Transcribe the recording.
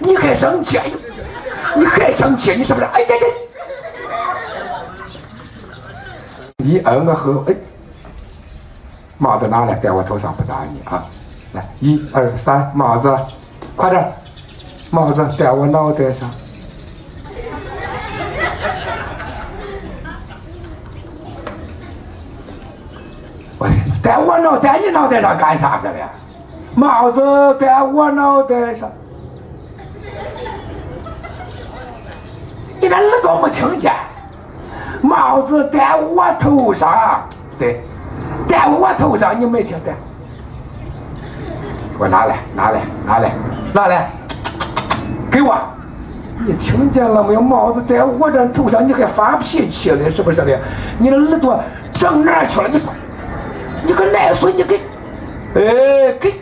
你还生气？你还生气？你是不是？哎，对对。一摁个后，哎，帽子拿来，戴我头上不打你啊！来，1、2、3，帽子，快点，帽子戴我脑袋上。喂，戴我脑袋，你脑袋上干啥子了？帽子戴我脑袋上。你的耳朵没听见？帽子戴我头上，对，戴我头上，你没听见？给我拿来，拿来，拿来，拿来，给我！你听见了没有？帽子戴我这头上，你还发脾气了，是不是的？你的耳朵整哪去了？你说，你个赖孙，你给，哎，给。